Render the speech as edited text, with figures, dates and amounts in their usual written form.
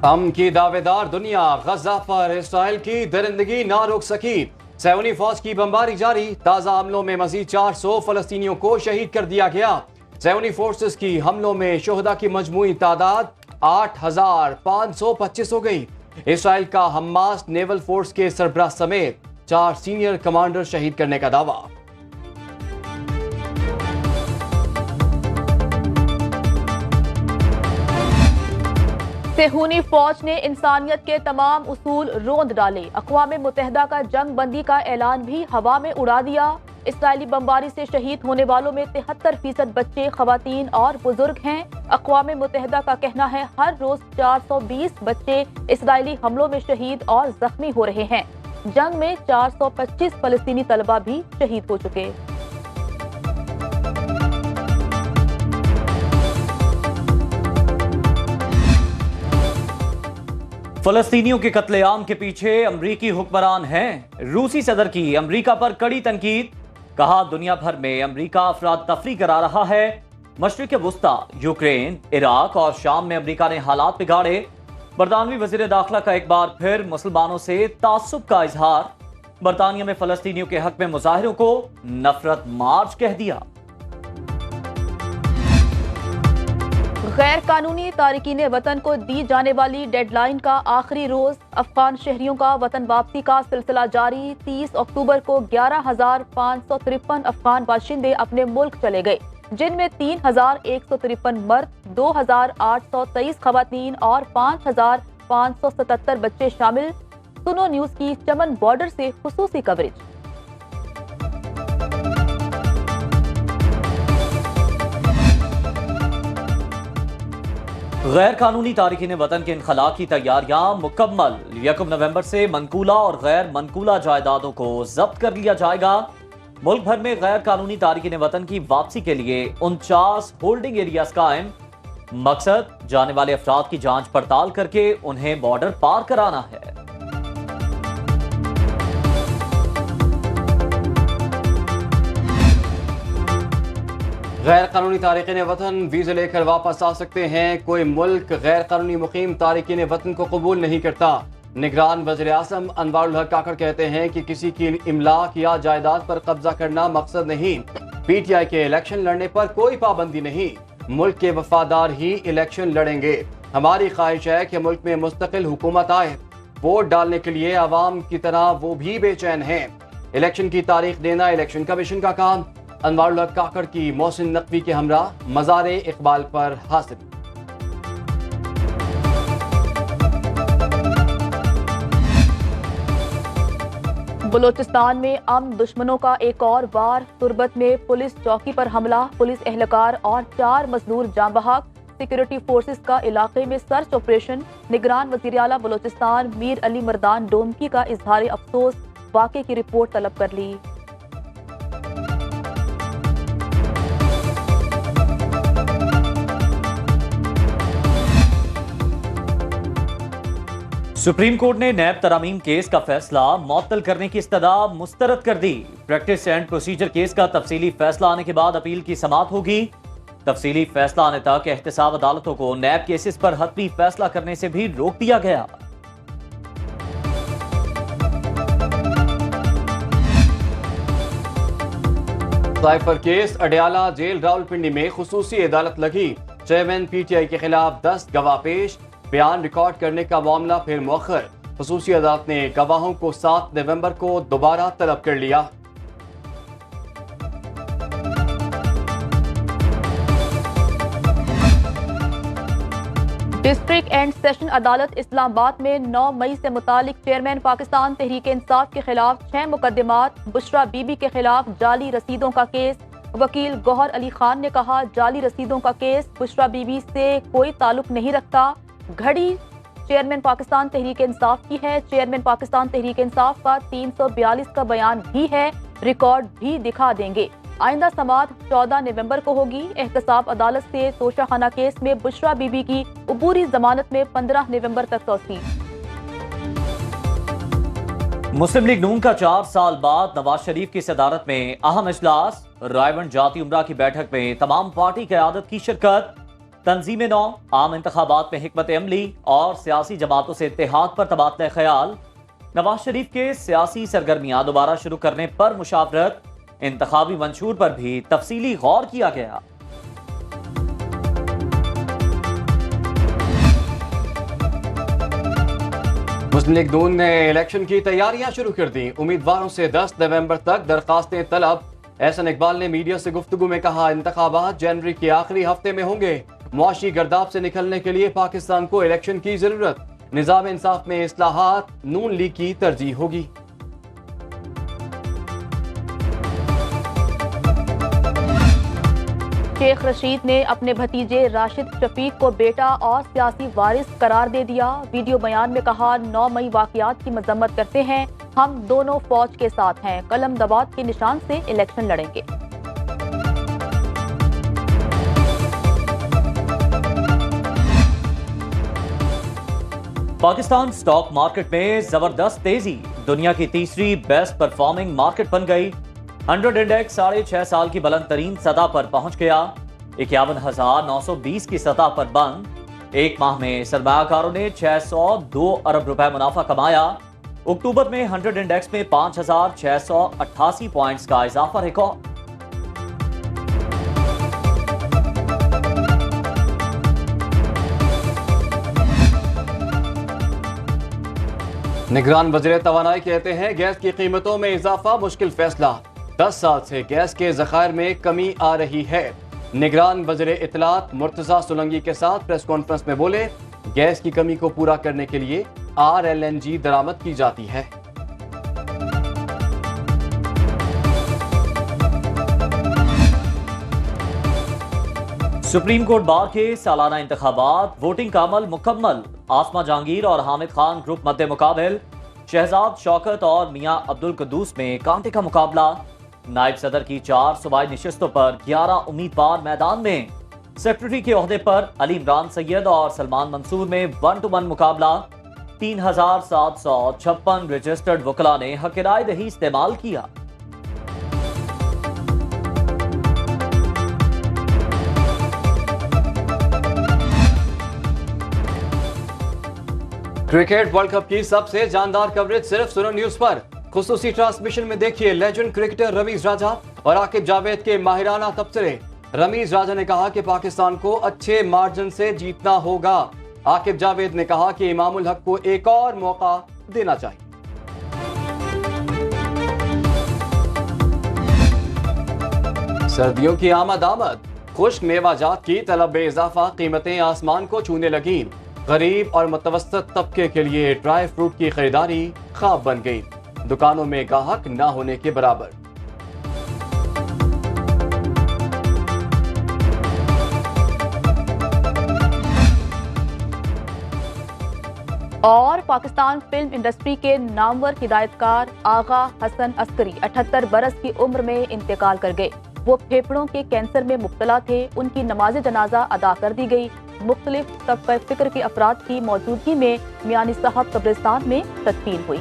अमन की दावेदार दुनिया, गजा पर इसराइल की दरिंदगी ना रोक सकी। सैनी फौज की बमबारी जारी, ताज़ा हमलों में मजीद 400 फलस्तीनियों को शहीद कर दिया गया। सैनी फोर्सेस की हमलों में शोहदा की मजमूई तादाद 8,525 हो गई। इसराइल का हमास नेवल फोर्स के सरबराह समेत 4 सीनियर कमांडर शहीद करने का दावा। सेहूनी फौज ने इंसानियत के तमाम उसूल रोंद डाले। अक़वाम मुत्तहिदा का जंग बंदी का ऐलान भी हवा में उड़ा दिया। इसराइली बमबारी से शहीद होने वालों में 73% बच्चे, खवातीन और बुजुर्ग हैं। अक़वाम मुत्तहिदा का कहना है हर रोज 420 बच्चे इसराइली हमलों में शहीद और जख्मी हो रहे हैं। जंग में 425 फलस्तीनी तलबा भी शहीद हो चुके। फलस्तीनियों के कत्लेआम के पीछे अमरीकी हुक्मरान हैं। रूसी सदर की अमरीका पर कड़ी तनकीद, कहा दुनिया भर में अमरीका अफराद तफरी करा रहा है। मशरिक वुस्ता, यूक्रेन, इराक और शाम में अमरीका ने हालात बिगाड़े। बरतानवी वजीर दाखिला का एक बार फिर मुसलमानों से तासुब का इजहार। बरतानिया में फलस्तीनियों के हक में मुजाहिरों को नफरत मार्च कह दिया। गैर कानूनी तारकीन वतन को दी जाने वाली डेडलाइन का आखिरी रोज। अफगान शहरियों का वतन वापसी का सिलसिला जारी। 30 अक्टूबर को 11,553 अफगान बाशिंदे अपने मुल्क चले गए, जिनमें 3,153 मर्द, 2,823 खवातीन और 5,577 बच्चे शामिल। सुनो न्यूज की चमन बॉर्डर से खुसूसी कवरेज। गैर कानूनी तारकीन वतन के इनखला की तैयारियां मुकम्मल। 1 नवंबर से मनकूला और गैर मनकूला जायदादों को जब्त कर लिया जाएगा। मुल्क भर में गैर कानूनी तारकीन वतन की वापसी के लिए 49 होल्डिंग एरियाज कायम। मकसद जाने वाले अफराद की जांच पड़ताल करके उन्हें बॉर्डर पार कराना है। गैर कानूनी तारकीन वतन वीज़ा लेकर वापस आ सकते हैं। कोई मुल्क गैर कानूनी मुकीम तारकीन वतन को कबूल नहीं करता। निगरान वज़ीर आज़म अनवारुल हक काकड़ कहते हैं कि किसी की इमलाक या जायदाद पर कब्जा करना मकसद नहीं। PTI के इलेक्शन लड़ने पर कोई पाबंदी नहीं। मुल्क के वफादार ही इलेक्शन लड़ेंगे। हमारी ख्वाहिश है कि मुल्क में मुस्तकिल हुकूमत आए। वोट डालने के लिए आवाम की तरह वो भी बेचैन हैं। इलेक्शन की तारीख देना इलेक्शन कमीशन का काम। अनवारुल हक काकड़ की मोहसिन नकवी के हमरा मज़ार इकबाल पर हासिल। बलोचिस्तान में अमन दुश्मनों का एक और वार। तुर्बत में पुलिस चौकी पर हमला, पुलिस एहलकार और 4 मजदूर जाँ बहक। सिक्योरिटी फोर्सेस का इलाके में सर्च ऑपरेशन। निगरान वज़ीर आला बलोचिस्तान मीर अली मर्दान डोमकी का इजहार अफसोस, वाक़े की रिपोर्ट तलब कर ली। सुप्रीम कोर्ट ने नैब तरामीम केस का फैसला मुअत्तल करने की इस्तदा मुस्तरद कर दी। प्रैक्टिस एंड प्रोसीजर केस का तफसीली फैसला आने के बाद अपील की समाअत होगी। तफसीली फैसला आने तक एहतसाब अदालतों को नैब केसेस पर हतमी फैसला करने से भी रोक दिया गया। Cipher case Adiala jail Rawalpindi में खुसूसी अदालत लगी। चेयरमैन PTI के खिलाफ 10 गवाह पेश। बयान रिकॉर्ड करने का मामला फिर मौखर। खुसूसी अदालत ने गवाहों को 7 नवंबर को दोबारा तलब कर लिया। डिस्ट्रिक्ट एंड सेशन अदालत इस्लामाबाद में 9 मई से मुतालिक चेयरमैन पाकिस्तान तहरीक इंसाफ के खिलाफ 6 मुकदमात। बुशरा बीबी के खिलाफ जाली रसीदों का केस। वकील गौहर अली खान ने कहा जाली रसीदों का केस बुशरा बीबी से कोई ताल्लुक नहीं रखता। घड़ी चेयरमैन पाकिस्तान तहरीक इंसाफ की है। चेयरमैन पाकिस्तान तहरीक इंसाफ का 342 का बयान भी है, रिकॉर्ड भी दिखा देंगे। आइंदा समाअत 14 नवंबर को होगी। एहतसाब अदालत से तोशाखाना केस में बुशरा बीबी की अबूरी जमानत में 15 नवंबर तक तौसीक। मुस्लिम लीग नून का 4 साल बाद नवाज शरीफ की सदारत में अहम इजलास। रायवंड जाती उमरा की बैठक में तमाम पार्टी क़यादत की शिरकत। तंजीम नौ, आम इंतखाबात में हिकमत अमली और सियासी जमातों से इत्तेहाद पर तबादला ख्याल, नवाज शरीफ के सियासी सरगर्मियां दोबारा शुरू करने पर मुशावरत, इंतखाबी मंशूर पर भी तफसीली गौर किया गया। मुस्लिम लीग नून ने इलेक्शन की तैयारियां शुरू कर दी। उम्मीदवारों से 10 नवंबर तक दरखास्तें तलब। एहसन इकबाल ने मीडिया से गुफ्तगू में कहा, इंतखाबात जनवरी के आखिरी हफ्ते में होंगे। मुआशी गर्दाब से निकलने के लिए पाकिस्तान को इलेक्शन की जरूरत। निजाम इंसाफ में इस्लाहात नून लीग की तरजीह होगी। शेख रशीद ने अपने भतीजे राशिद शफीक को बेटा और सियासी वारिस करार दे दिया। वीडियो बयान में कहा, 9 मई वाकयात की मजम्मत करते हैं, हम दोनों फौज के साथ हैं, कलम दबात के निशान से इलेक्शन लड़ेंगे। पाकिस्तान स्टॉक मार्केट में जबरदस्त तेजी, दुनिया की तीसरी बेस्ट परफॉर्मिंग मार्केट बन गई। 100 इंडेक्स 6.5 साल की बुलंद तरीन सतह पर पहुंच गया। 51,920 की सतह पर बंद। एक माह में सरमायाकारों ने 602 अरब रुपए मुनाफा कमाया। अक्टूबर में 100 इंडेक्स में 5,688 पॉइंट्स का इजाफा रिकॉर्ड। निगरान वज़ीर तवानाई कहते हैं, गैस की कीमतों में इजाफा मुश्किल फैसला। 10 साल से गैस के ज़खायर में कमी आ रही है। निगरान वज़ीर इत्तलात मुर्तज़ा सोलंकी के साथ प्रेस कॉन्फ्रेंस में बोले, गैस की कमी को पूरा करने के लिए RLNG दरामद की जाती है। सुप्रीम कोर्ट बार के सालाना इंतखाबात, वोटिंग का अमल मुकम्मल। आसमा जहांगीर और हामिद खान ग्रुप मद्दे मुकाबिल। शहजाद शौकत और मियां अब्दुल कद्दूस में कांटे का मुकाबला। नायब सदर की 4 सूबाई नशिस्तों पर 11 उम्मीदवार मैदान में। सेक्रेटरी के ओहदे पर अली इमरान सैयद और सलमान मंसूर में 1-to-1 मुकाबला। 3,756 रजिस्टर्ड वकला ने हक राय दही इस्तेमाल किया। क्रिकेट वर्ल्ड कप की सबसे जानदार कवरेज सिर्फ सुनो न्यूज पर। खुसूसी ट्रांसमिशन में देखिए लेजेंड क्रिकेटर रमीज राजा और आकिब जावेद के माहिराना तबसरे। रमीज राजा ने कहा कि पाकिस्तान को अच्छे मार्जिन से जीतना होगा। आकिब जावेद ने कहा कि इमामुल हक को एक और मौका देना चाहिए। सर्दियों की आमद, खुश्क मेवाजात की तलब में इजाफा, कीमतें आसमान को छूने लगी। गरीब और मुतवस्सत तबके के लिए ड्राई फ्रूट की खरीदारी ख्वाब बन गई। दुकानों में गाहक न होने के बराबर। और पाकिस्तान फिल्म इंडस्ट्री के नामवर हिदायतकार आगा हसन अस्करी 78 बरस की उम्र में इंतकाल कर गए। वो फेफड़ों के कैंसर में मुब्तला थे। उनकी नमाज जनाजा अदा कर दी गई। मुख्तलिफ तबक़े फ़िक्र के अफराद की मौजूदगी में मियानी साहब कब्रिस्तान में तदफीन हुई।